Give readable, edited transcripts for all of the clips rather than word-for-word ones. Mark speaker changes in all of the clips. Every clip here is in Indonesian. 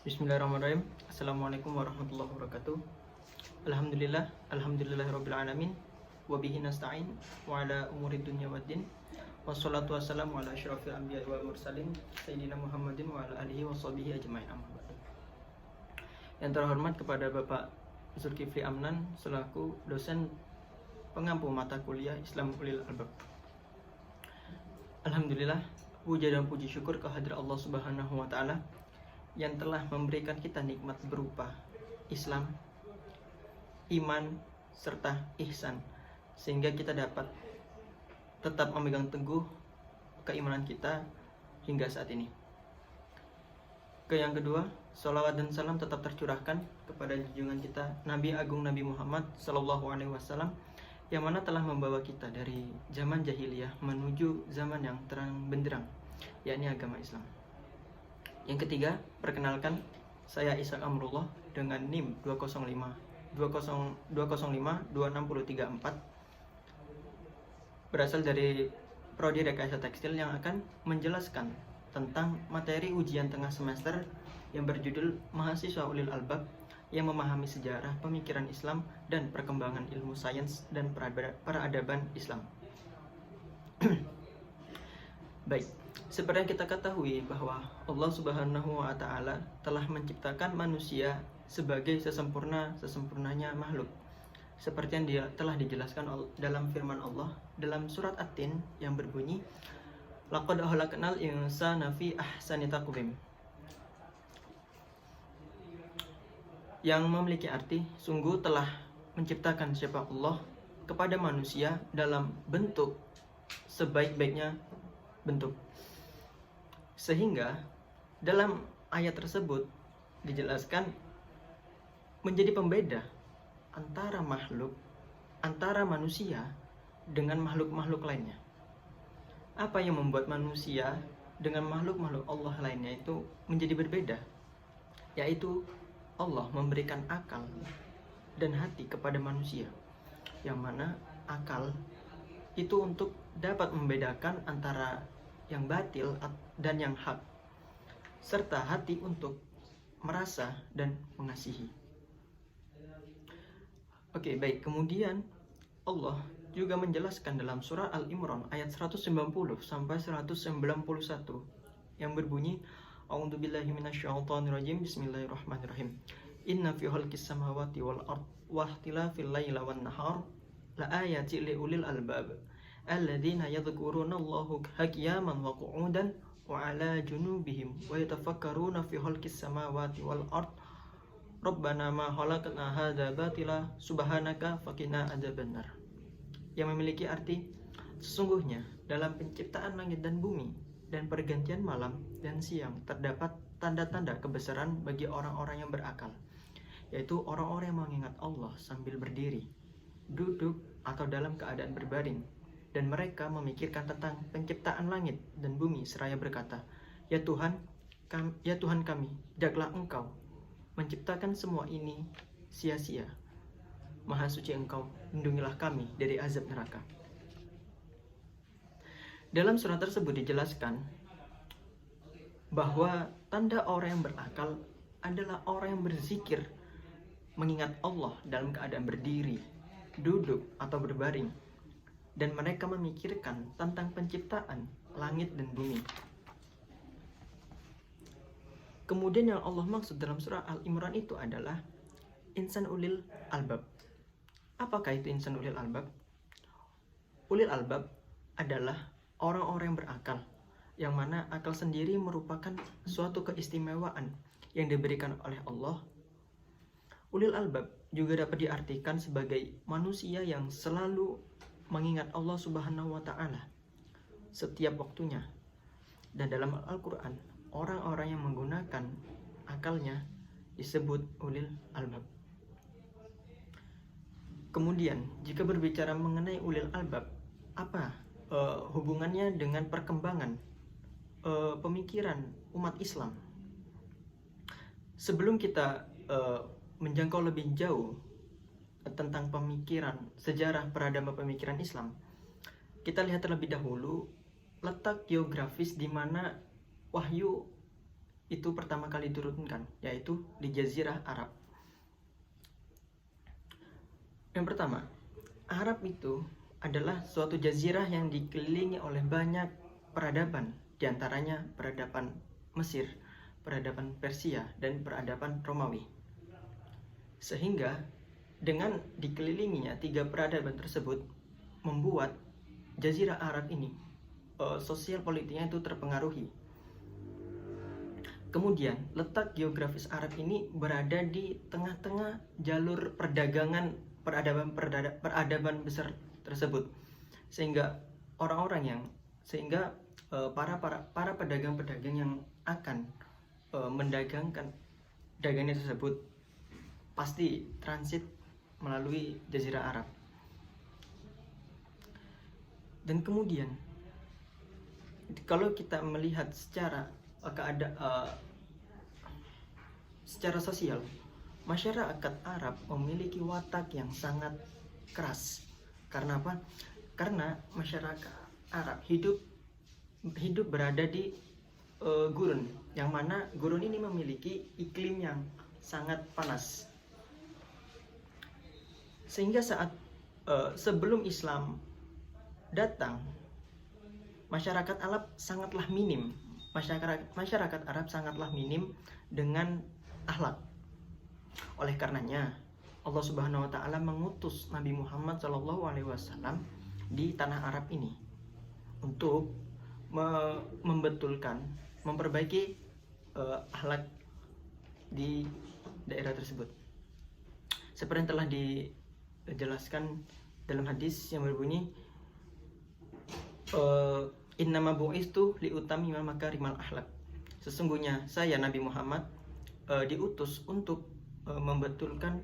Speaker 1: Bismillahirrahmanirrahim. Assalamualaikum warahmatullahi wabarakatuh. Alhamdulillahirabbil alamin. Wa bihi nasta'in wa ala umuri dunya waddin. Wassalatu wassalamu ala asyrafil anbiya'i wal mursalin sayyidina Muhammadin wa ala alihi washabihi ajmain. Amma ba'du. Yang terhormat kepada Bapak Zulkifli Amnan selaku dosen pengampu mata kuliah Islam Ulil Albab. Alhamdulillah, puja dan puji syukur kehadirat Allah Subhanahu wa taala yang telah memberikan kita nikmat berupa Islam, iman, serta ihsan, sehingga kita dapat tetap memegang teguh keimanan kita hingga saat ini. Yang kedua, sholawat dan salam tetap tercurahkan kepada junjungan kita Nabi Agung Nabi Muhammad SAW, yang mana telah membawa kita dari zaman jahiliyah menuju zaman yang terang benderang, yakni agama Islam. Yang ketiga, perkenalkan, saya Ishak Amrullah dengan NIM 205-263-4, berasal dari Prodi Rekayasa Tekstil, yang akan menjelaskan tentang materi ujian tengah semester yang berjudul Mahasiswa Ulil Albab yang memahami sejarah pemikiran Islam dan perkembangan ilmu sains dan peradaban Islam. Baik, seperti yang kita ketahui bahwa Allah Subhanahu wa taala telah menciptakan manusia sebagai sesempurnanya makhluk. Seperti yang dia telah dijelaskan dalam firman Allah dalam surat At-Tin yang berbunyi, laqad khalaqnal insana fi ahsani taqwim, yang memiliki arti sungguh telah menciptakan siapa Allah kepada manusia dalam bentuk sebaik-baiknya bentuk. Sehingga dalam ayat tersebut dijelaskan menjadi pembeda antara manusia dengan makhluk-makhluk lainnya. Apa yang membuat manusia dengan makhluk-makhluk Allah lainnya itu menjadi berbeda? Yaitu Allah memberikan akal dan hati kepada manusia, yang mana akal itu untuk dapat membedakan antara yang batil dan yang hak, serta hati untuk merasa dan mengasihi. Oke, baik. Kemudian Allah juga menjelaskan dalam surah Al-Imran ayat 190 sampai 191 yang berbunyi, A'udzubillahi minasyaitonirrajim. Bismillahirrahmanirrahim. Inna fi khalqis samawati wal ard wa ikhtilafil laili wan nahar la ayatin li ulil albab alladzina yadhkuruna Allaha qiyaman wa qu'udan wa 'ala junubihim wa yatafakkaruna fi khalqis samawati wal ard rabbana ma khalaqna hadza batila subhanaka faqina adzabannar. Yang memiliki arti, sesungguhnya dalam penciptaan langit dan bumi dan pergantian malam dan siang terdapat tanda-tanda kebesaran bagi orang-orang yang berakal, yaitu orang-orang yang mengingat Allah sambil berdiri, duduk, atau dalam keadaan berbaring, dan mereka memikirkan tentang penciptaan langit dan bumi seraya berkata, Ya Tuhan kami, tidaklah Engkau menciptakan semua ini sia-sia. Maha suci Engkau, lindungilah kami dari azab neraka. Dalam surat tersebut dijelaskan bahwa tanda orang yang berakal adalah orang yang berzikir, mengingat Allah dalam keadaan berdiri, duduk, atau berbaring, dan mereka memikirkan tentang penciptaan langit dan bumi. Kemudian yang Allah maksud dalam surah Al-Imran itu adalah insan ulil albab. Apakah itu insan ulil albab? Ulil albab adalah orang-orang yang berakal, yang mana akal sendiri merupakan suatu keistimewaan yang diberikan oleh Allah. Ulil albab juga dapat diartikan sebagai manusia yang selalu mengingat Allah Subhanahu wa taala setiap waktunya. Dan dalam Al-Qur'an, orang-orang yang menggunakan akalnya disebut ulil albab. Kemudian, jika berbicara mengenai ulil albab, apa hubungannya dengan perkembangan pemikiran umat Islam? Sebelum kita menjangkau lebih jauh tentang pemikiran, sejarah peradaban pemikiran Islam, kita lihat terlebih dahulu letak geografis di mana wahyu itu pertama kali diturunkan, yaitu di Jazirah Arab. Yang pertama, Arab itu adalah suatu jazirah yang dikelilingi oleh banyak peradaban, diantaranya peradaban Mesir, peradaban Persia, dan peradaban Romawi. Sehingga dengan dikelilinginya tiga peradaban tersebut membuat Jazirah Arab ini sosial politiknya itu terpengaruhi. Kemudian letak geografis Arab ini berada di tengah-tengah jalur perdagangan peradaban besar tersebut, sehingga para pedagang-pedagang yang akan mendagangkan dagangnya tersebut pasti transit melalui Jazirah Arab. Dan kemudian kalau kita melihat secara sosial, masyarakat Arab memiliki watak yang sangat keras. Karena apa? Karena masyarakat Arab hidup berada di gurun, yang mana gurun ini memiliki iklim yang sangat panas. Sehingga saat sebelum Islam datang, masyarakat Arab sangatlah minim. Masyarakat Arab sangatlah minim dengan akhlak. Oleh karenanya, Allah Subhanahu wa taala mengutus Nabi Muhammad SAW di tanah Arab ini untuk memperbaiki akhlak di daerah tersebut. Seperti yang telah dijelaskan dalam hadis yang berbunyi, innama bu'istu liutamima makarimal akhlak. Sesungguhnya saya Nabi Muhammad diutus untuk membetulkan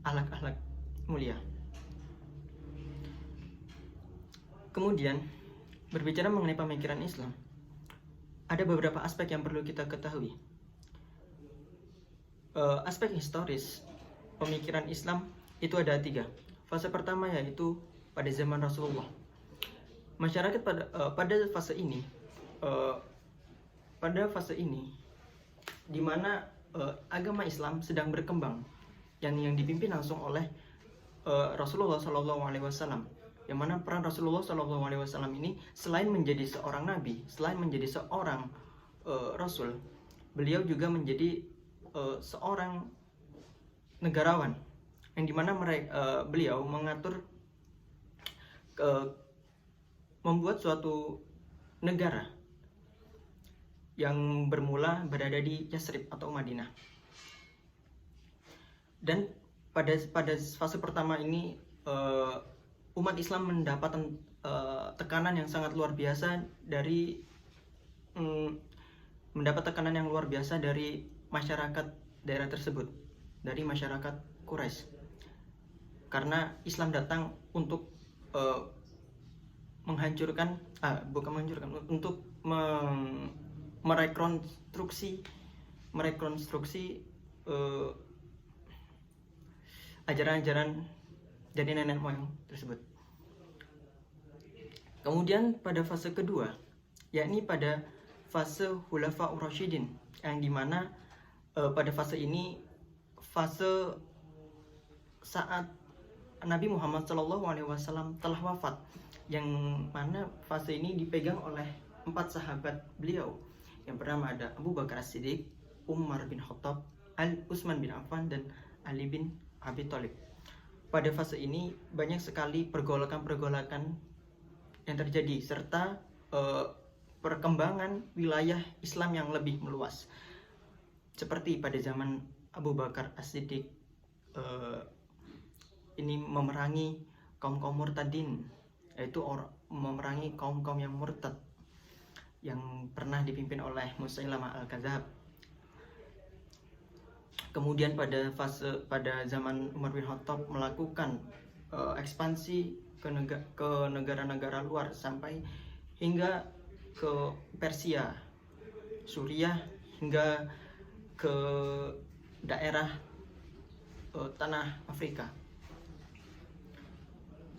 Speaker 1: akhlak-akhlak mulia. Kemudian berbicara mengenai pemikiran Islam, ada beberapa aspek yang perlu kita ketahui. Aspek historis pemikiran Islam itu ada 3. Fase pertama yaitu pada zaman Rasulullah. Masyarakat pada fase ini di mana agama Islam sedang berkembang, yang dipimpin langsung oleh Rasulullah SAW, yang mana peran Rasulullah SAW ini selain menjadi seorang nabi, selain menjadi seorang rasul, beliau juga menjadi seorang negarawan, yang dimana beliau mengatur membuat suatu negara yang bermula berada di Yasrib atau Madinah. Dan pada fase pertama ini umat Islam mendapatkan tekanan yang sangat luar biasa dari masyarakat daerah tersebut, dari masyarakat Quraisy, karena Islam datang untuk untuk merekonstruksi ajaran-ajaran dari nenek moyang tersebut. Kemudian pada fase kedua, yakni pada fase Khulafaur Rasyidin, yang dimana pada fase ini fase saat Nabi Muhammad SAW telah wafat, yang mana fase ini dipegang oleh 4 sahabat beliau, yang pertama ada Abu Bakar As-Siddiq, Umar bin Khattab, Utsman bin Affan, dan Ali bin Abi Thalib. Pada fase ini banyak sekali pergolakan yang terjadi, serta perkembangan wilayah Islam yang lebih meluas. Seperti pada zaman Abu Bakar As-Siddiq, ini memerangi kaum-kaum murtadin, yaitu memerangi kaum-kaum yang murtad yang pernah dipimpin oleh Musailamah Al-Kadzab. Kemudian pada zaman Umar bin Khattab melakukan ekspansi ke negara-negara luar sampai hingga ke Persia, Suriah, hingga ke daerah tanah Afrika.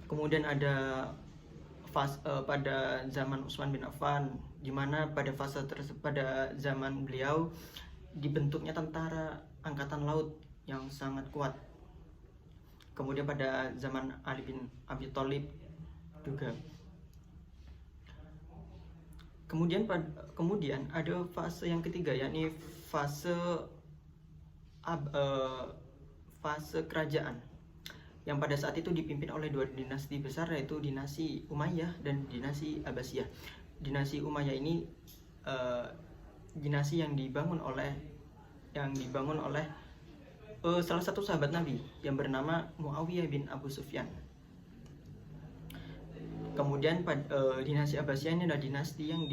Speaker 1: Kemudian ada pada zaman Utsman bin Affan, di mana pada zaman beliau dibentuknya tentara angkatan laut yang sangat kuat. Kemudian pada zaman Ali bin Abi Thalib juga. Kemudian ada fase yang ketiga, yakni fase kerajaan yang pada saat itu dipimpin oleh dua dinasti besar, yaitu dinasti Umayyah dan dinasti Abbasiyah. Dinasti Umayyah ini dinasti yang dibangun oleh salah satu sahabat Nabi yang bernama Muawiyah bin Abu Sufyan. Kemudian dinasti Abbasiyah ini adalah dinasti yang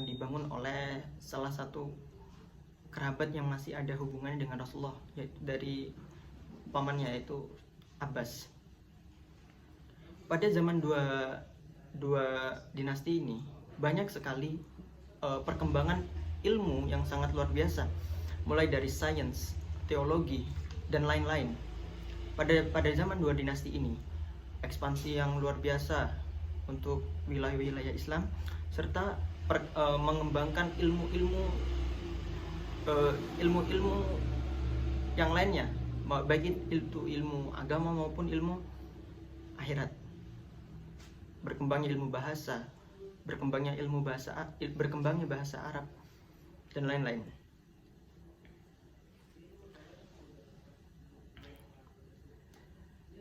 Speaker 1: dibangun oleh salah satu kerabat yang masih ada hubungannya dengan Rasulullah, dari pamannya, yaitu Abbas. Pada zaman dua dinasti ini banyak sekali perkembangan ilmu yang sangat luar biasa, mulai dari sains, teologi, dan lain-lain. Pada zaman dua dinasti ini, ekspansi yang luar biasa untuk wilayah-wilayah Islam, serta mengembangkan ilmu-ilmu yang lainnya, baik itu ilmu agama maupun ilmu akhirat. Berkembangnya ilmu bahasa, berkembangnya bahasa Arab, dan lain-lain.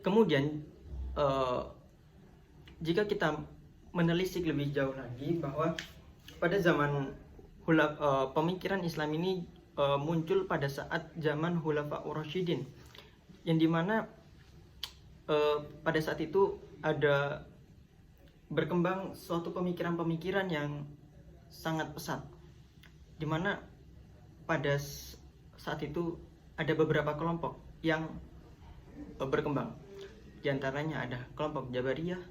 Speaker 1: Kemudian jika kita menelisik lebih jauh lagi, bahwa pada zaman pemikiran Islam ini muncul pada saat zaman Khulafaur Rasyidin, yang dimana pada saat itu ada berkembang suatu pemikiran-pemikiran yang sangat pesat, dimana pada saat itu ada beberapa kelompok yang berkembang. Di antaranya ada kelompok Jabariyah,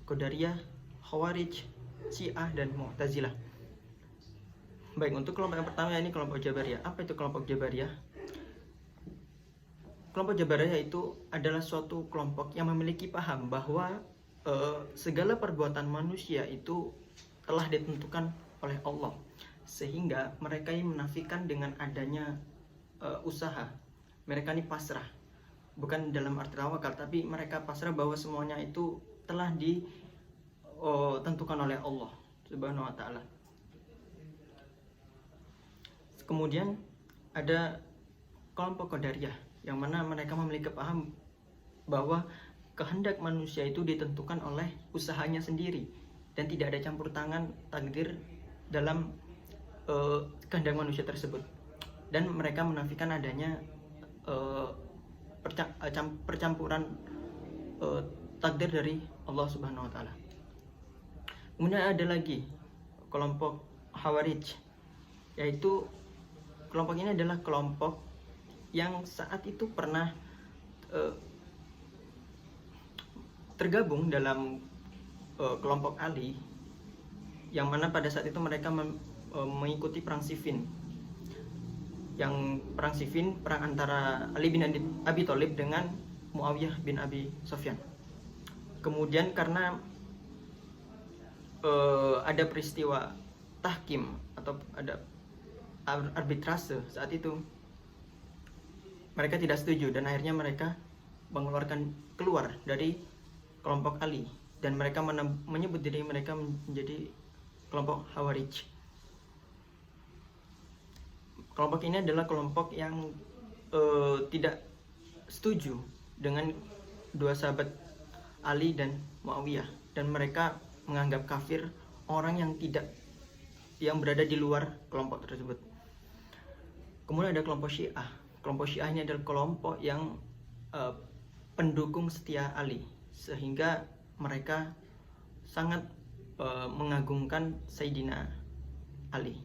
Speaker 1: Qadariyah, Khawarij, Syiah, dan Mu'tazilah. Baik, untuk kelompok yang pertama, ini kelompok Jabariyah. Apa itu kelompok Jabariyah? Kelompok Jabariyah itu adalah suatu kelompok yang memiliki paham bahwa segala perbuatan manusia itu telah ditentukan oleh Allah, sehingga mereka ini menafikan dengan adanya usaha. Mereka ini pasrah, bukan dalam arti tawakal, tapi mereka pasrah bahwa semuanya itu telah ditentukan oleh Allah Subhanahu wa Ta'ala. Kemudian ada kelompok Qadariyah, yang mana mereka memiliki paham bahwa kehendak manusia itu ditentukan oleh usahanya sendiri, dan tidak ada campur tangan takdir dalam kehendak manusia tersebut. Dan mereka menafikan adanya percampuran takdir dari Allah Subhanahu wa Ta'ala. Kemudian ada lagi kelompok Khawarij, yaitu kelompok ini adalah kelompok yang saat itu pernah tergabung dalam kelompok Ali, yang mana pada saat itu mereka mengikuti perang Siffin. Yang perang Siffin, perang antara Ali bin Abi Thalib dengan Muawiyah bin Abi Sufyan. Kemudian karena ada peristiwa tahkim atau ada arbitrase saat itu, mereka tidak setuju, dan akhirnya mereka keluar dari kelompok Ali, dan mereka menyebut diri mereka menjadi kelompok Khawarij. Kelompok ini adalah kelompok yang tidak setuju dengan dua sahabat Ali dan Muawiyah, dan mereka menganggap kafir orang yang berada di luar kelompok tersebut. Kemudian ada kelompok Syiah. Kelompok Syiah ini adalah kelompok yang pendukung setia Ali, sehingga mereka sangat mengagungkan Sayyidina Ali.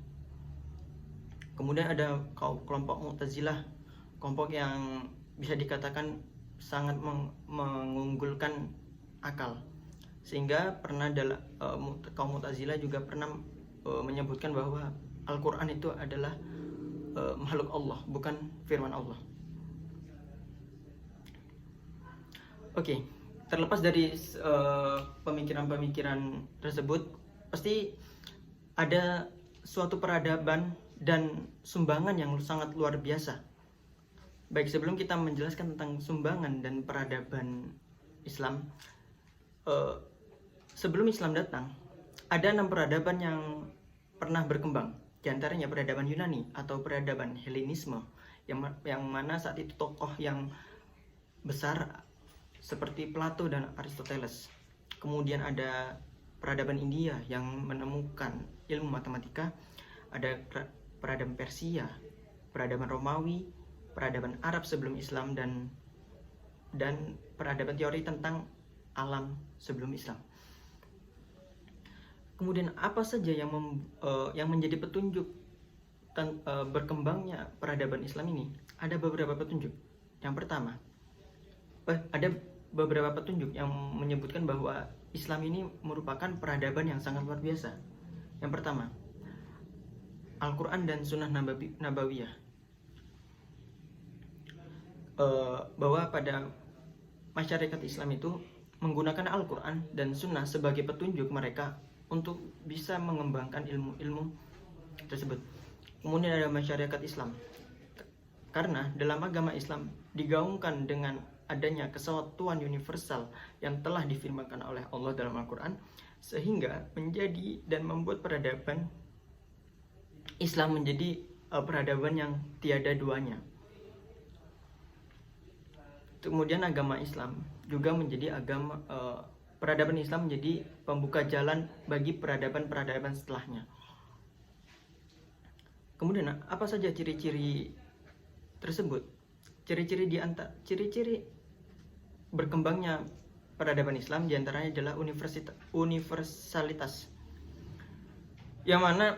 Speaker 1: Kemudian ada kelompok Mu'tazilah, kelompok yang bisa dikatakan sangat mengunggulkan akal, sehingga pernah kaum Mu'tazilah juga pernah menyebutkan bahwa Al-Quran itu adalah makhluk Allah, bukan firman Allah. Oke, terlepas dari pemikiran-pemikiran tersebut, pasti ada suatu peradaban dan sumbangan yang sangat luar biasa. Baik, sebelum kita menjelaskan tentang sumbangan dan peradaban Islam, sebelum Islam datang, ada 6 peradaban yang pernah berkembang. Di antaranya peradaban Yunani atau peradaban Helenisme, yang mana saat itu tokoh yang besar seperti Plato dan Aristoteles. Kemudian ada peradaban India yang menemukan ilmu matematika, ada peradaban Persia, peradaban Romawi, peradaban Arab sebelum Islam, dan peradaban teori tentang alam sebelum Islam. Kemudian apa saja yang menjadi petunjuk berkembangnya peradaban Islam ini? Ada beberapa petunjuk. Yang pertama, ada beberapa petunjuk yang menyebutkan bahwa Islam ini merupakan peradaban yang sangat luar biasa. Yang pertama, Al-Quran dan Sunnah Nabawiyah. Bahwa pada masyarakat Islam itu menggunakan Al-Quran dan Sunnah sebagai petunjuk mereka untuk bisa mengembangkan ilmu-ilmu tersebut. Kemudian ada masyarakat Islam, karena dalam agama Islam digaungkan dengan adanya kesatuan universal yang telah difirmankan oleh Allah dalam Al-Quran, sehingga menjadi dan membuat peradaban Islam menjadi peradaban yang tiada duanya. Kemudian agama Islam juga menjadi peradaban Islam menjadi pembuka jalan bagi peradaban-peradaban setelahnya. Kemudian apa saja ciri-ciri tersebut? Ciri-ciri berkembangnya peradaban Islam diantaranya adalah universalitas, yang mana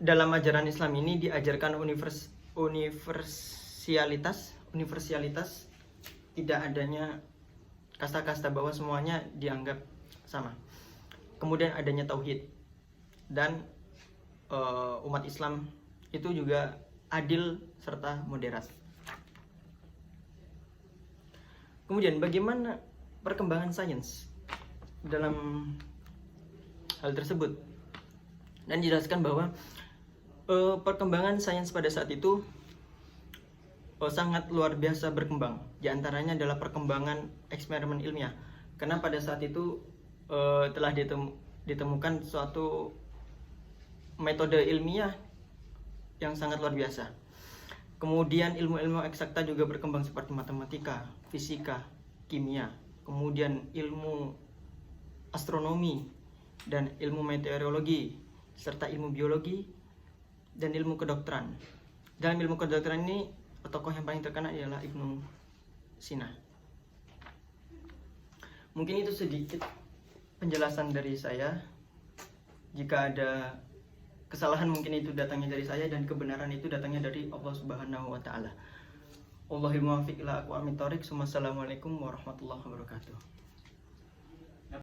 Speaker 1: dalam ajaran Islam ini diajarkan universalitas, tidak adanya kasta-kasta, bahwa semuanya dianggap sama. Kemudian adanya tauhid, dan umat Islam itu juga adil serta moderat. Kemudian bagaimana perkembangan sains dalam hal tersebut? Dan dijelaskan bahwa perkembangan sains pada saat itu sangat luar biasa berkembang. Di antaranya adalah perkembangan eksperimen ilmiah, karena pada saat itu telah ditemukan suatu metode ilmiah yang sangat luar biasa. Kemudian ilmu-ilmu eksakta juga berkembang seperti matematika, fisika, kimia, kemudian ilmu astronomi dan ilmu meteorologi, serta ilmu biologi dan ilmu kedokteran. Dalam ilmu kedokteran ini, tokoh yang paling terkenal adalah Ibnu Sina. Mungkin itu sedikit penjelasan dari saya. Jika ada kesalahan, mungkin itu datangnya dari saya, dan kebenaran itu datangnya dari Allah Subhanahu wa taala. Wallahul muwaffiq ila aqwamit thoriq. Wassalamualaikum warahmatullahi wabarakatuh.